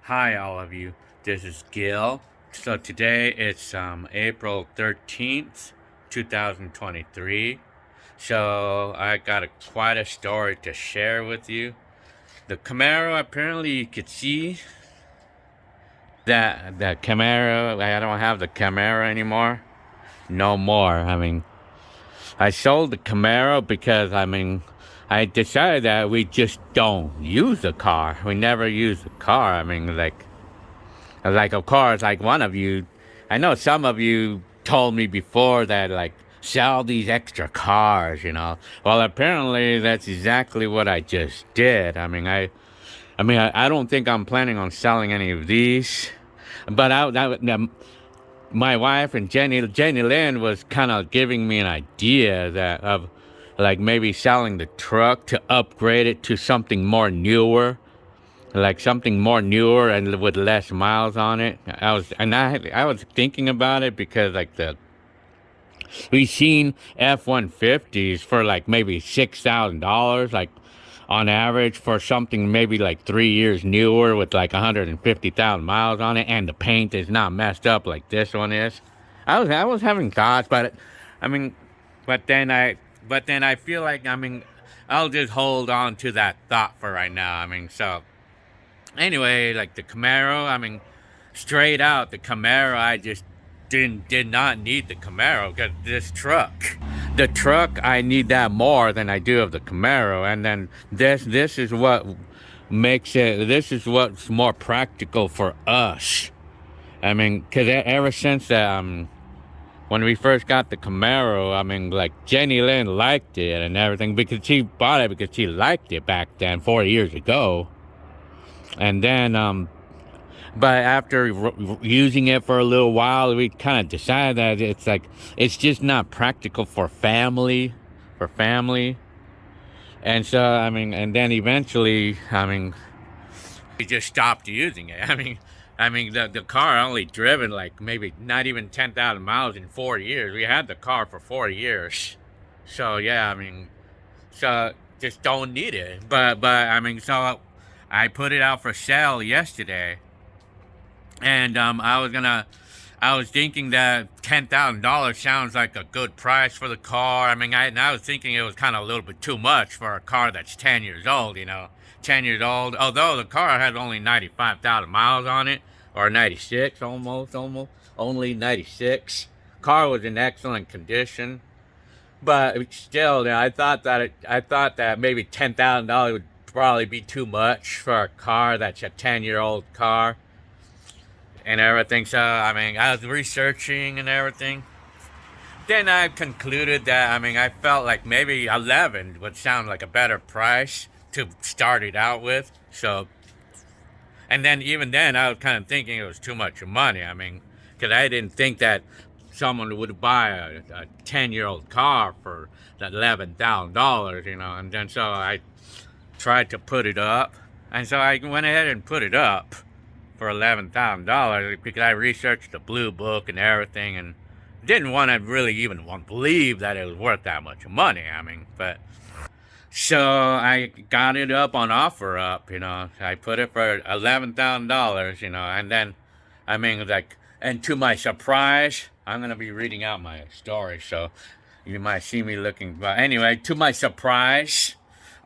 Hi, all of you. This is Gil. So today it's April 13th, 2023. So I got quite a story to share with you. The Camaro, apparently you could see that the Camaro, I don't have the Camaro anymore. No more. I sold the Camaro because, I decided that we just don't use the car. We never use the car. Of course, like one of you, I know some of you told me before that, like, sell these extra cars. Well, apparently that's exactly what I just did. I don't think I'm planning on selling any of these, but my wife and Jenny Lynn was kind of giving me an idea of like maybe selling the truck to upgrade it to something more newer, like something more newer and with less miles on it. I was thinking about it because like we've seen F-150s for like maybe $6,000, like on average for something maybe like 3 years newer with like 150,000 miles on it, and the paint is not messed up like this one is. I was having thoughts, but I mean, but then I feel like I'll just hold on to that thought for right now. So anyway, like the Camaro, straight out the Camaro, I just did not need the Camaro because the truck, I need that more than I do of the Camaro, and then this is what makes it. This is what's more practical for us. Because ever since when we first got the Camaro, like Jenny Lynn liked it and everything because she bought it because she liked it back then, 4 years ago. And then, but after using it for a little while, we kind of decided that it's just not practical for family. And so, and then eventually, we just stopped using it. The car only driven like maybe not even 10,000 miles in 4 years. We had the car for 4 years. So, yeah, so just don't need it. So I put it out for sale yesterday, and I was thinking that $10,000 sounds like a good price for the car. I was thinking it was kind of a little bit too much for a car that's 10 years old. 10 years old. Although the car has only 95,000 miles on it, or 96, almost, only 96. Car was in excellent condition. But still, I thought that maybe $10,000 would probably be too much for a car that's a 10-year-old car and everything. So I was researching and everything. Then I concluded that I felt like maybe 11 would sound like a better price to start it out with. So, and then even then I was kind of thinking it was too much money. Because I didn't think that someone would buy a 10-year-old car for $11,000, And then so I tried to put it up. And so I went ahead and put it up for $11,000 because I researched the blue book and everything and didn't want to really even want to believe that it was worth that much money. But so I got it up on OfferUp. I put it for $11,000, and then and to my surprise, I'm gonna be reading out my story, so you might see me looking. But anyway, to my surprise,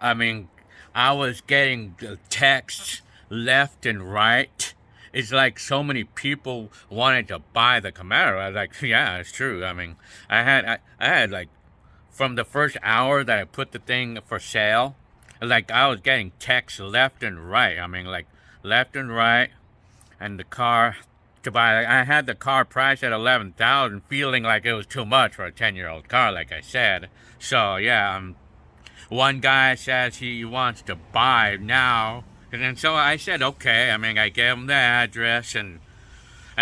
I mean, I was getting texts left and right. It's like so many people wanted to buy the Camaro. I was like, yeah, it's true. I had like from the first hour that I put the thing for sale, like I was getting texts left and right. Like left and right, and the car to buy. I had the car priced at 11,000, feeling like it was too much for a 10-year-old car, like I said. So yeah, one guy says he wants to buy now. And then so I said, okay. I gave him the address, and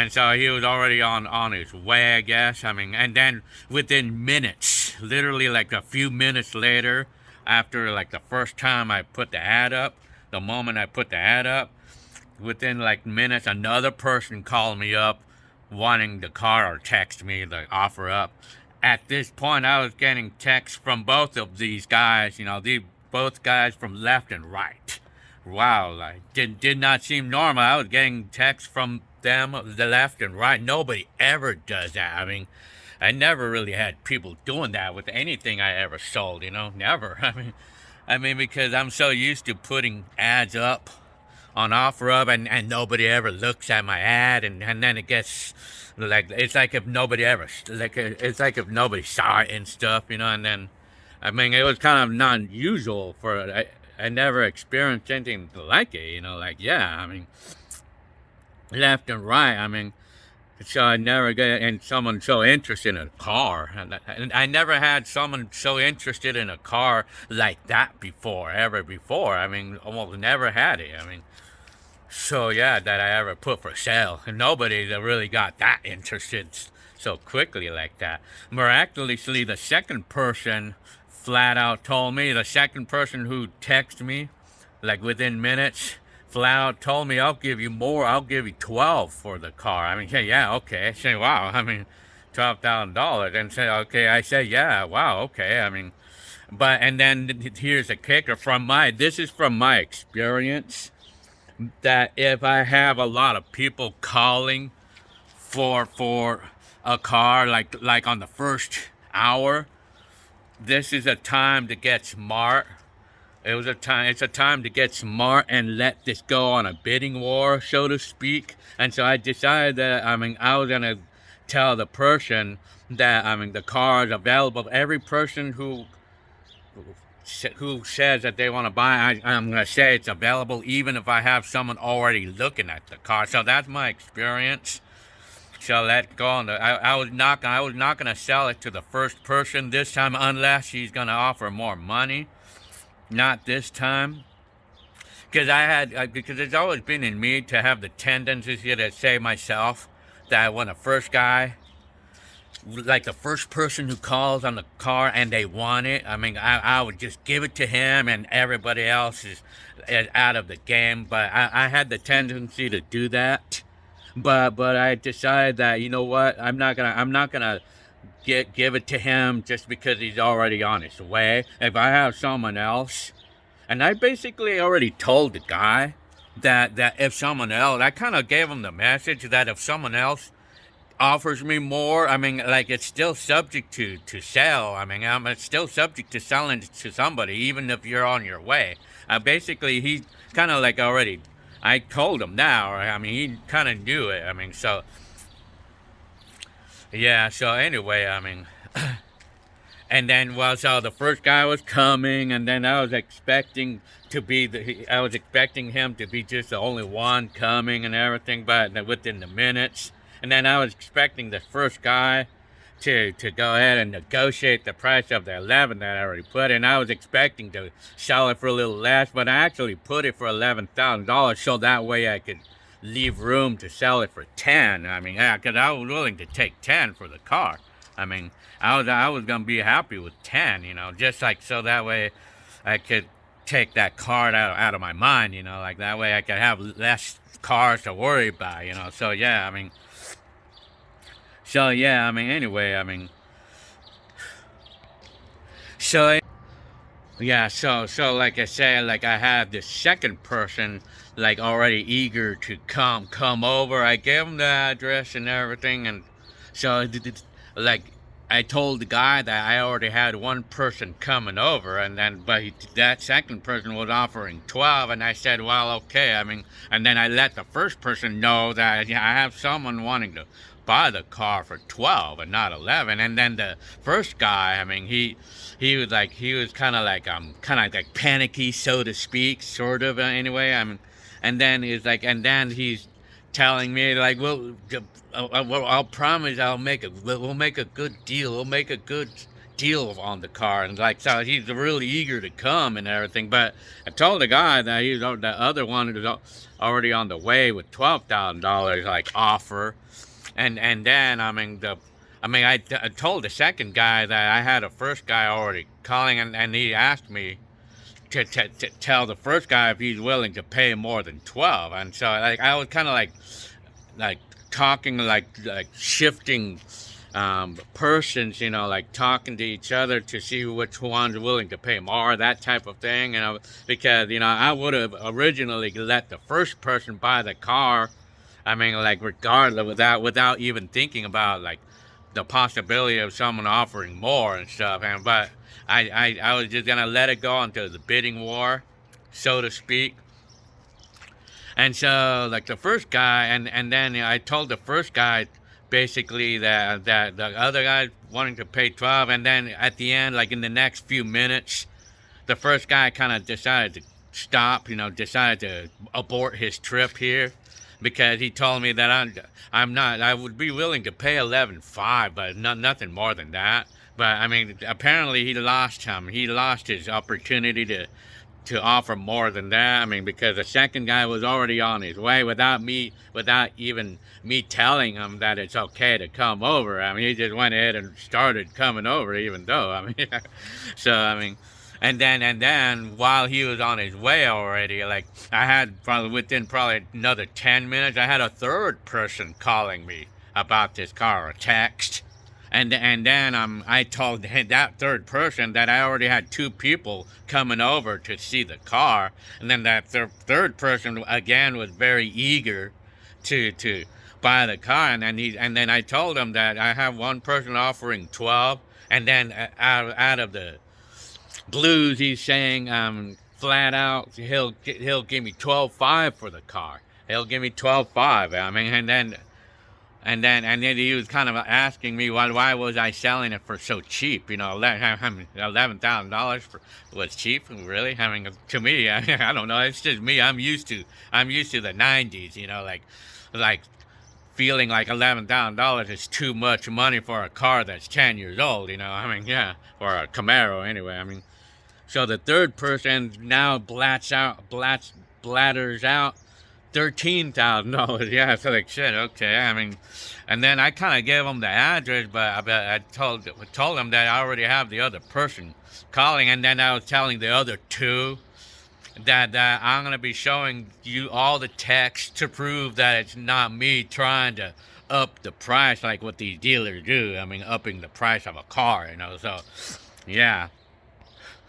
so he was already on his way, I guess. And then within minutes, literally like a few minutes later, after like the first time I put the ad up, the moment I put the ad up, within like minutes, another person called me up wanting the car or text me the offer up. At this point, I was getting texts from both of these guys, both guys from left and right. wow, like did not seem normal. I was getting texts from them the left and right. Nobody ever does that. I mean, I never really had people doing that with anything I ever sold. Never. I mean, because I'm so used to putting ads up on OfferUp, and nobody ever looks at my ad, and then it gets like it's like if nobody ever it's like if nobody saw it and stuff, and then I mean it was kind of not usual for I never experienced anything like it, like yeah, I mean left and right, I mean. So I never get and someone so interested in a car, and I never had someone so interested in a car like that before, ever before. I mean, almost never had it. I mean, so yeah, that I ever put for sale, and nobody that really got that interested so quickly like that. Miraculously, the second person flat out told me, the second person who texted me, like within minutes, flat out told me, I'll give you more. I'll give you 12 for the car. I mean, yeah, okay. I say, wow. I mean, $12,000. And say, okay. I say, yeah, wow, okay. I mean, but and then here's a kicker this is from my experience, that if I have a lot of people calling for a car, like on the first hour, this is a time to get smart. It's a time to get smart and let this go on a bidding war, so to speak. And so I decided that, I mean, I was going to tell the person that, I mean, the car is available. Every person who says that they want to buy, I'm going to say it's available, even if I have someone already looking at the car. So that's my experience. So let go on. I was not going to sell it to the first person this time, unless she's going to offer more money. Not this time, because it's always been in me to have the tendency to say myself that when a first guy, like the first person who calls on the car and they want it, I mean, I would just give it to him, and everybody else is out of the game. But I had the tendency to do that, but I decided that, you know what, I'm not gonna give it to him just because he's already on his way. If I have someone else, and I basically already told the guy that if someone else, I kind of gave him the message that if someone else offers me more, I mean, like, it's still subject to sell. I mean, it's still subject to selling to somebody, even if you're on your way. Basically, he kind of like already, I told him now, I mean, he kind of knew it. I mean, so yeah, so anyway, I mean, and then, well, so the first guy was coming, and then I was expecting him to be just the only one coming and everything, but within the minutes, and then I was expecting the first guy to go ahead and negotiate the price of the 11 that I already put in. I was expecting to sell it for a little less, but I actually put it for $11,000, so that way I could leave room to sell it for 10. I mean, yeah, because I was willing to take 10 for the car. I mean, I was gonna be happy with 10, just like so that way I could take that card out of my mind, like that way I could have less cars to worry about, So yeah, I mean, anyway, I mean, so. Yeah, so like I said, like I had this second person like already eager to come over. I gave him the address and everything, and so like I told the guy that I already had one person coming over, and then that second person was offering 12, and I said, well, okay. I mean, and then I let the first person know that, yeah, I have someone wanting to buy the car for 12 and not 11. And then the first guy, I mean, he was kind of like panicky, so to speak, sort of, anyway. I mean, and then he's telling me like, well, I'll promise we'll make a good deal. We'll make a good deal on the car. And like, so he's really eager to come and everything. But I told the guy that the other one was already on the way with $12,000 like offer. And then, I mean, I told the second guy that I had a first guy already calling, and he asked me to tell the first guy if he's willing to pay more than 12. And so, like, I was kind of like talking, like shifting persons, like talking to each other to see which one's willing to pay more, that type of thing, because, I would have originally let the first person buy the car. I mean, like, regardless, without even thinking about, like, the possibility of someone offering more and stuff. But I was just gonna let it go into the bidding war, so to speak. And so, like, the first guy, and then I told the first guy basically that the other guy wanting to pay 12, and then at the end, like in the next few minutes, the first guy kind of decided to stop, decided to abort his trip here, because he told me that I would be willing to pay 11.5, but nothing more than that. But I mean, apparently he lost his opportunity to offer more than that. I mean, because the second guy was already on his way without even me telling him that it's okay to come over. I mean, he just went ahead and started coming over, even though, I mean, so, I mean, and then while he was on his way already, like, I had within another 10 minutes, I had a third person calling me about this car, a text. And then I told that third person that I already had two people coming over to see the car. And then that third person, again, was very eager to buy the car. And then I told him that I have one person offering 12. And then out of the blues, he's saying flat out he'll give me 12.5 for the car. He'll give me 12.5. I mean, and then he was kind of asking me why was I selling it for so cheap? $11,000 was cheap, really. I mean, to me, I don't know. It's just me. I'm used to the '90s. Like feeling like $11,000 is too much money for a car that's 10 years old. I mean, yeah, or a Camaro anyway. I mean, so the third person now blatters out $13,000. Yeah, so like, shit, okay. I mean, and then I kind of gave him the address, but I told him that I already have the other person calling, and then I was telling the other two that I'm gonna be showing you all the text to prove that it's not me trying to up the price like what these dealers do. I mean, upping the price of a car, So, yeah.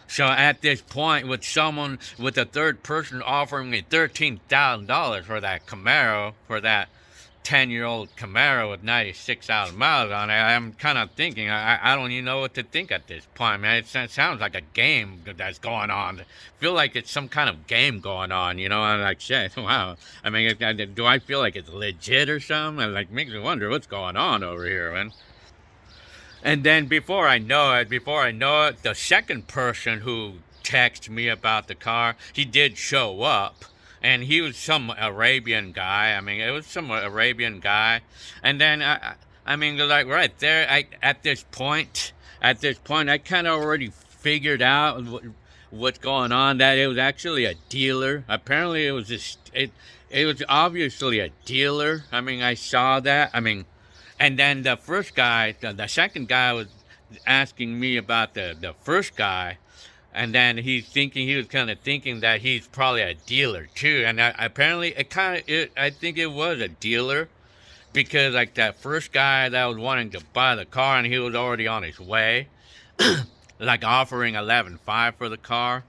So at this point, with a third person offering me $13,000 for that Camaro, for that 10-year-old Camaro with 96,000 miles on it, I'm kind of thinking, I don't even know what to think at this point, man. It sounds like a game that's going on. I feel like it's some kind of game going on, I'm like, shit, wow. I mean, do I feel like it's legit or something? It like makes me wonder what's going on over here, man. And then before I know it, the second person who texted me about the car, he did show up. And he was some Arabian guy. I mean, it was some Arabian guy. And then, I mean, like right there, at this point, I kind of already figured out what's going on, that it was actually a dealer. Apparently, it was obviously a dealer. I mean, I saw that. I mean, and then the first guy, the second guy was asking me about the first guy, and then he was kind of thinking that he's probably a dealer too. And apparently, I think it was a dealer, because like that first guy that was wanting to buy the car, and he was already on his way, like offering 11.5 for the car,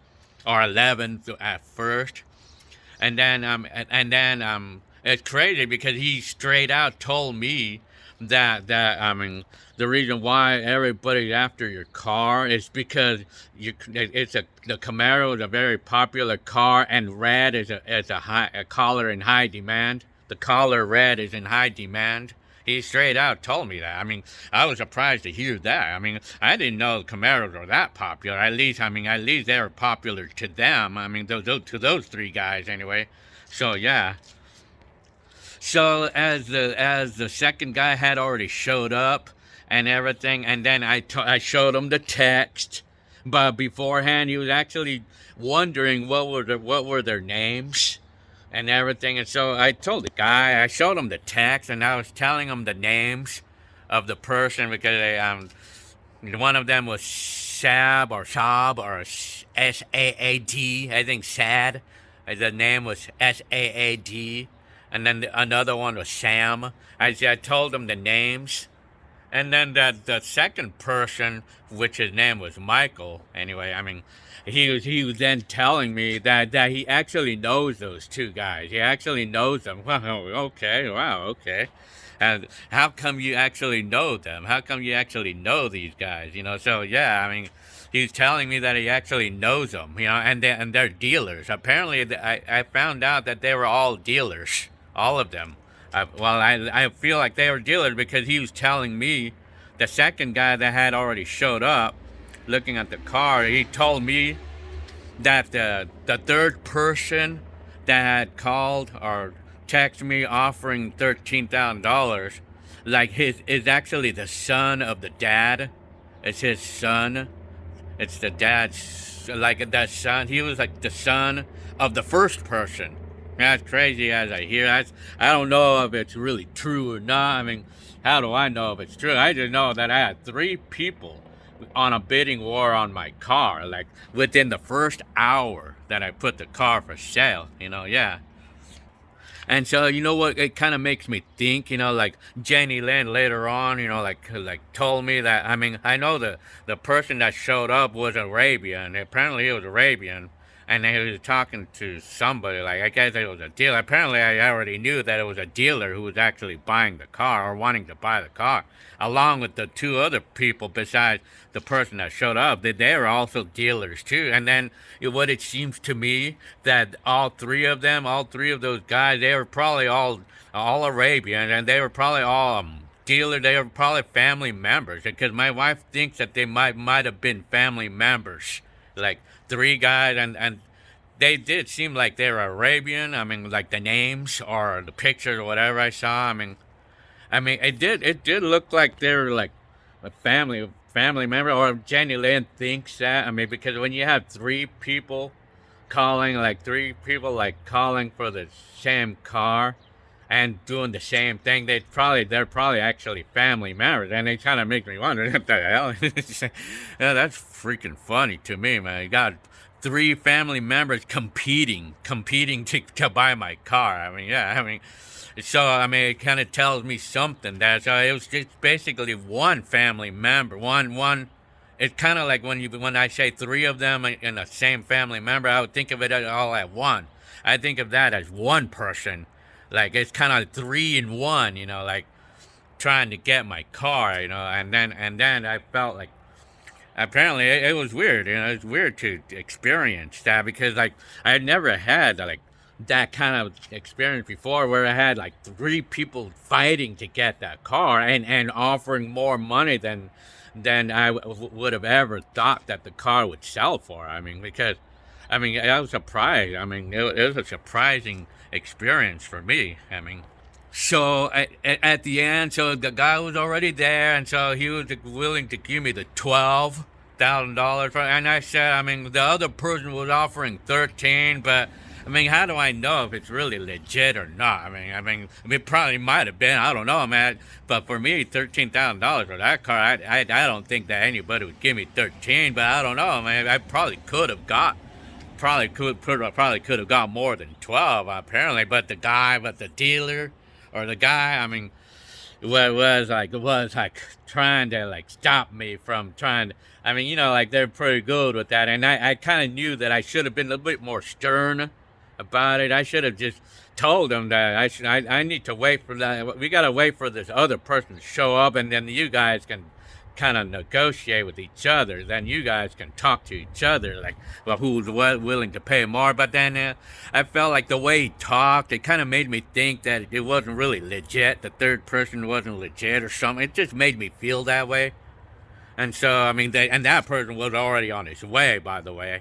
or 11 at first, and then it's crazy because he straight out told me that I mean, the reason why everybody's after your car is because the Camaro is a very popular car, and red is a color in high demand. The color red is in high demand. He straight out told me that. I mean, I was surprised to hear that. I mean, I didn't know Camaros were that popular. At least they were popular to them. I mean, to those three guys anyway. So yeah. So as the second guy had already showed up and everything, and then I showed him the text, but beforehand he was actually wondering what were their names and everything. And so I told the guy, I showed him the text, and I was telling him the names of the person, because one of them was Saab or S-A-A-D. I think Sad. The name was S-A-A-D. And then another one was Sam. I told him the names, And then the second person, which his name was Michael. Anyway, I mean, he was then telling me that he actually knows those two guys. He actually knows them. Wow. Okay. Wow. Okay. And how come you actually know them? How come you actually know these guys? So yeah, I mean, he's telling me that he actually knows them. And they're dealers. Apparently, I found out that they were all dealers, all of them. I feel like they were dealers because he was telling me, the second guy that had already showed up, looking at the car, he told me that the third person that had called or texted me offering $13,000, like his is actually the son of the dad. It's his son. It's the dad's, like that son. He was like the son of the first person. As crazy as I hear, I don't know if it's really true or not. I mean, how do I know if it's true? I just know that I had 3 people on a bidding war on my car, like within the first hour that I put the car for sale. Yeah. And so, you know what, it kind of makes me think, like Jenny Lynn later on, like told me that, I mean, I know the person that showed up was Arabian. Apparently he was Arabian. And he was talking to somebody, like, I guess it was a dealer. Apparently I already knew that it was a dealer who was actually buying the car or wanting to buy the car, along with the 2 other people besides the person that showed up. They were also dealers too. And then what it seems to me that all 3 of those guys, they were probably all Arabian, and they were probably all dealer. They were probably family members, because my wife thinks that they might have been family members, like 3 guys, and they did seem like they were Arabian. I mean, like the names or the pictures or whatever I saw. I mean, it did look like they were like a family member, or Jenny Lynn thinks that. I mean, because when you have 3 people calling for the same car and doing the same thing, they're probably actually family members, and it kind of makes me wonder what the hell. Yeah, that's freaking funny to me, man. You got 3 family members competing to buy my car. I mean, yeah, I mean, so I mean, it kind of tells me something. That it was just basically one family member, one. It's kind of like when I say 3 of them in the same family member, I would think of it all at one. I think of that as one person. Like, it's kind of 3 in 1, like trying to get my car, and then I felt like, apparently it was weird, it's weird to experience that, because like I had never had like that kind of experience before, where I had like 3 people fighting to get that car and offering more money than I would have ever thought that the car would sell for. I mean, because I was surprised. I mean, it was a surprising experience for me. I mean, so at the end, so the guy was already there, and so he was willing to give me the $12,000, and I said, I mean, the other person was offering 13, but I mean, how do I know if it's really legit or not? I mean, it probably might have been. I don't know, man. But for me, $13,000 for that car, I don't think that anybody would give me 13. But I don't know, man. I probably could have got more than 12, apparently. But the dealer or the guy, I mean, was like trying to like stop me from trying to. I mean, like they're pretty good with that, and I kind of knew that I should have been a little bit more stern about it. I should have just told them that I need to wait for that. We got to wait for this other person to show up, and then you guys can kind of negotiate with each other. Then you guys can talk to each other, like, well, who's willing to pay more. But then I felt like the way he talked, it kind of made me think that it wasn't really legit. The third person wasn't legit or something. It just made me feel that way. And so, I mean, that person was already on his way, by the way.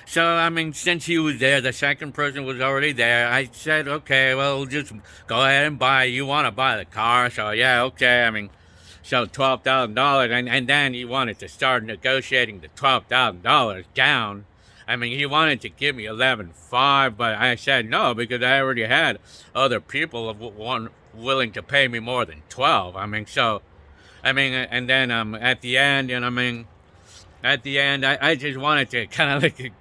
Since he was there, the second person was already there. I said, okay, well, just go ahead and buy. You want to buy the car, so yeah, okay. I mean, so $12,000, and then he wanted to start negotiating the $12,000 down. I mean, he wanted to give me 11.5, but I said no, because I already had other people willing to pay me more than 12. And then at the end, I just wanted to kind of like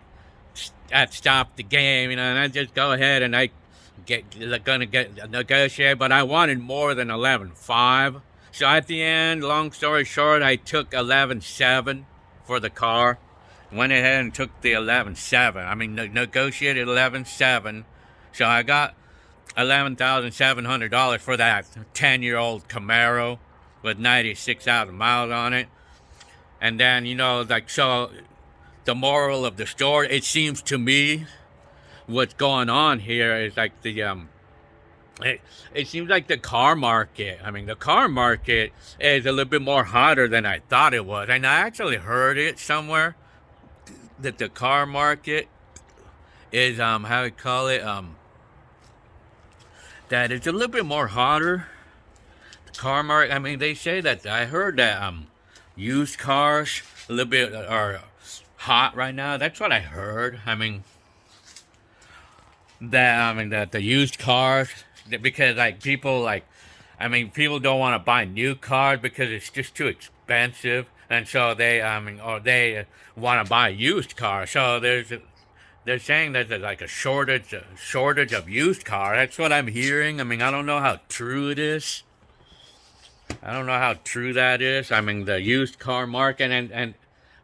stop the game, and I just go ahead and gonna negotiate, but I wanted more than 11.5. So at the end, long story short, I took 11.7 for the car. Went ahead and took the 11.7. I mean, negotiated 11.7. So I got $11,700 for that 10-year-old Camaro with 96,000 miles on it. And then, like, so the moral of the story, it seems to me, what's going on here is like it seems like the car market. I mean, the car market is a little bit more hotter than I thought it was. And I actually heard it somewhere that the car market is, how do you call it? That it's a little bit more hotter. The car market, I mean, they say that, I heard that, used cars a little bit are hot right now. That's what I heard. I mean, that the used cars, because like people don't want to buy new cars because it's just too expensive, and so they want to buy used cars. So they're saying that there's like a shortage of used cars. That's what I'm hearing. I mean, I don't know how true it is. I don't know how true that is. I mean, the used car market, and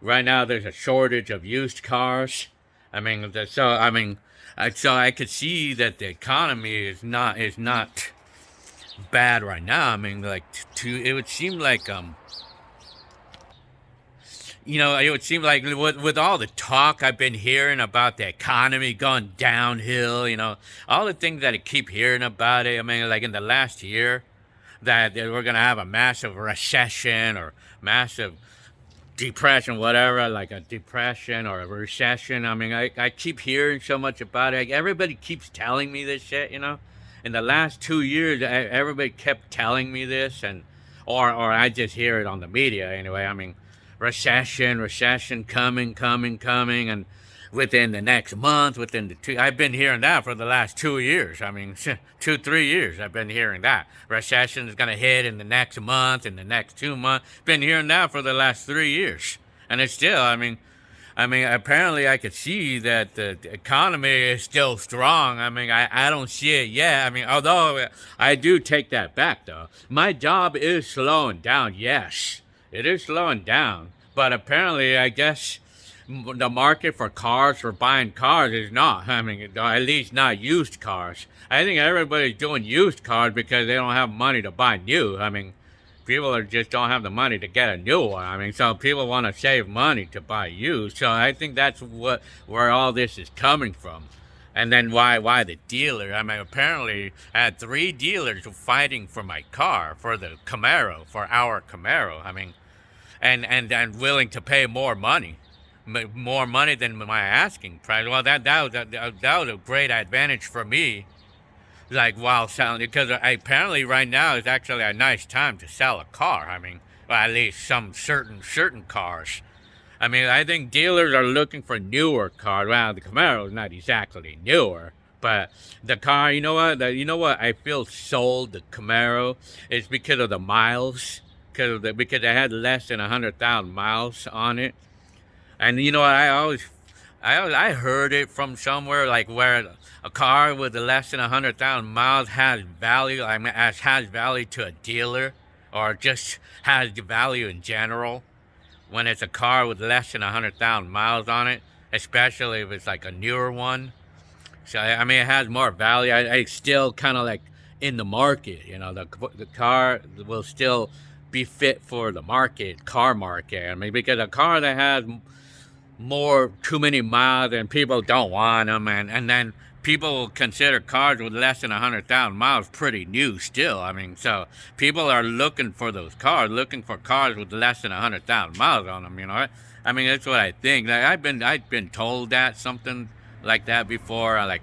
right now there's a shortage of used cars. I mean, so I could see that the economy is not bad right now. I mean, like, it would seem like it would seem like with all the talk I've been hearing about the economy going downhill, all the things that I keep hearing about it. I mean, like in the last year, that we're gonna have a massive recession or massive depression, whatever, like a depression or a recession. I mean, I keep hearing so much about it. Like, everybody keeps telling me this shit, In the last 2 years, everybody kept telling me this, or I just hear it on the media anyway. I mean, recession coming, and within the next month, within the two, I've been hearing that for the last 2 years. I mean, 3 years I've been hearing that. Recession is going to hit in the next month, in the next 2 months. Been hearing that for the last 3 years. And it's still, I mean, apparently I could see that the economy is still strong. I mean, I don't see it yet. I mean, although I do take that back, though. My job is slowing down, yes. It is slowing down. But apparently, I guess the market for cars, for buying cars, is not. I mean, at least not used cars. I think everybody's doing used cars because they don't have money to buy new. I mean, people just don't have the money to get a new one. I mean, so people want to save money to buy used. So I think that's where all this is coming from. And then why the dealer? I mean, apparently I had 3 dealers fighting for my car, for the Camaro, for our Camaro. I mean, and willing to pay more money than my asking price. Well, that was a great advantage for me. Like, while selling, because apparently right now is actually a nice time to sell a car. I mean, well, at least some certain cars. I mean, I think dealers are looking for newer cars. Well, the Camaro is not exactly newer, but the car, you know what? I feel sold the Camaro is because of the miles, because it had less than 100,000 miles on it. And you know what? I heard it from somewhere, like, where a car with less than 100,000 miles has value. I mean, has value to a dealer, or just has value in general. When it's a car with less than 100,000 miles on it, especially if it's like a newer one. So I mean, it has more value. I still kind of like in the market. The car will still be fit for the car market. I mean, because a car that has too many miles and people don't want them, and then people consider cars with less than 100,000 miles pretty new still. I mean, so people are looking for those cars, looking for cars with less than 100,000 miles on them. I mean, that's what I think. Like, I've been told that something like that before, like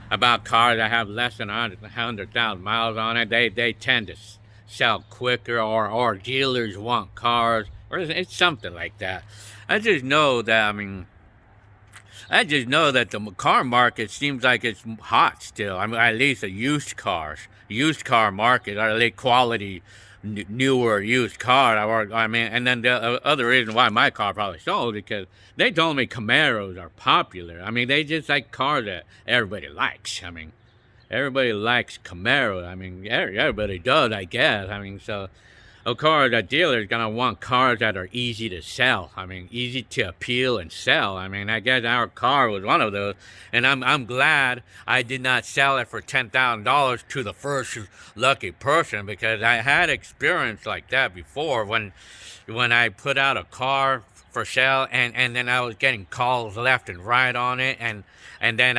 about cars that have less than 100,000 miles on it. They tend to sell quicker, or dealers want cars, or it's something like that. I just know that the car market seems like it's hot still. I mean, at least the used car market, or at least quality, newer used car. And then the other reason why my car probably sold, because they told me Camaros are popular. I mean, they just like cars that everybody likes. I mean, everybody likes Camaro. I mean, everybody does, I guess. I mean, so of course, a dealer is gonna want cars that are easy to sell. I mean, easy to appeal and sell. I mean, I guess our car was one of those, and I'm glad I did not sell it for $10,000 to the first lucky person, because I had experience like that before when I put out a car for sale, and then I was getting calls left and right on it, and then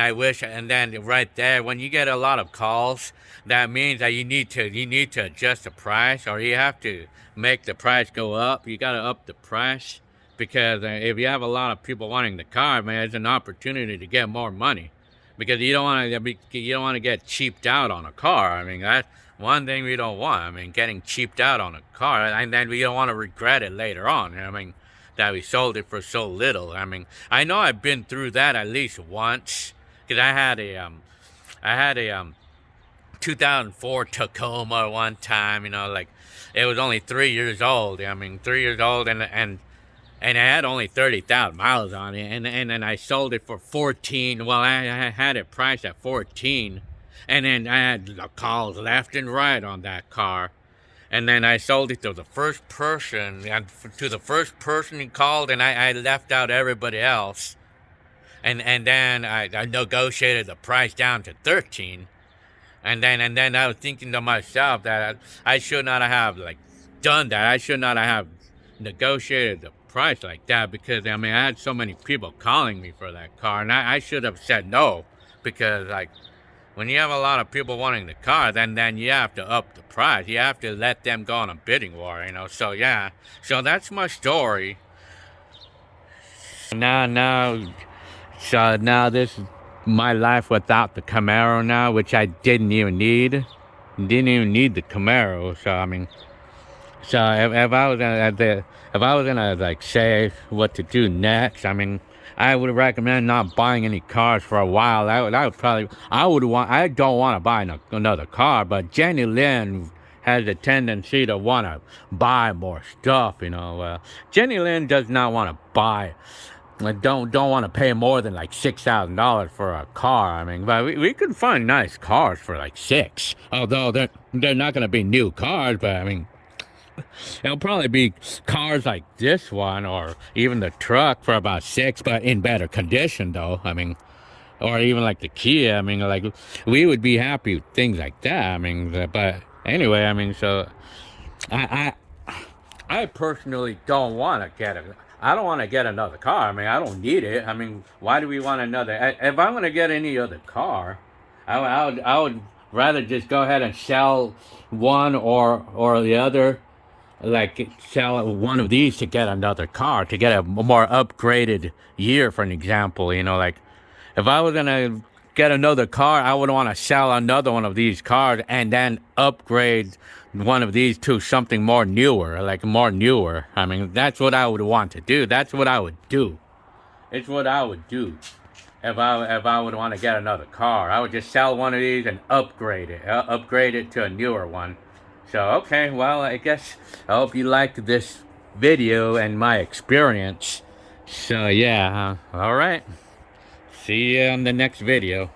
right there, when you get a lot of calls, that means that you need to adjust the price, or you have to make the price go up. You got to up the price, because if you have a lot of people wanting the car, man, it's an opportunity to get more money, because you don't want to get cheaped out on a car. I mean, that's one thing we don't want. I mean, getting cheaped out on a car, and then we don't want to regret it later on. I mean, that we sold it for so little. I mean, I know I've been through that at least once, because I had a 2004 Tacoma one time. You know, like, it was only 3 years old. I mean, 3 years old, and it had only 30,000 miles on it, and then I sold it for 14. Well, I had it priced at 14, and then I had calls left and right on that car. And then I sold it to the first person, and to the first person he called, and I left out everybody else. And then I negotiated the price down to 13. And then I was thinking to myself that I should not have done that. I should not have negotiated the price like that, because I mean, I had so many people calling me for that car, and I should have said no, because when you have a lot of people wanting the car, then you have to up the price. You have to let them go on a bidding war, you know. So yeah, so that's my story. So now this is my life without the Camaro now, which I didn't even need. Didn't even need the Camaro. So I mean, so if I was gonna say what to do next, I mean, I would recommend not buying any cars for a while. I don't want to buy another car, but Jenny Lynn has a tendency to want to buy more stuff, you know. Jenny Lynn does not want to buy, don't want to pay more than $6,000 for a car. I mean, but we could find nice cars for $6,000, although they're not going to be new cars, but I mean, it'll probably be cars like this one, or even the truck for about $6,000, but in better condition though. I mean, or even like the Kia. I mean, we would be happy with things like that. I mean, but anyway, I mean, so I personally don't want to I don't want to get another car. I mean, I don't need it. I mean, why do we want another? If I'm going to get any other car, I would rather just go ahead and sell one or the other. Sell one of these to get another car, to get a more upgraded year, for an example. You know, if I was gonna get another car, I would want to sell another one of these cars and then upgrade one of these to something more newer, I mean, that's what I would want to do. That's what I would do. It's what I would do if I would want to get another car. I would just sell one of these and upgrade it to a newer one. So, okay, well, I guess I hope you liked this video and my experience. So, yeah, all right. See you on the next video.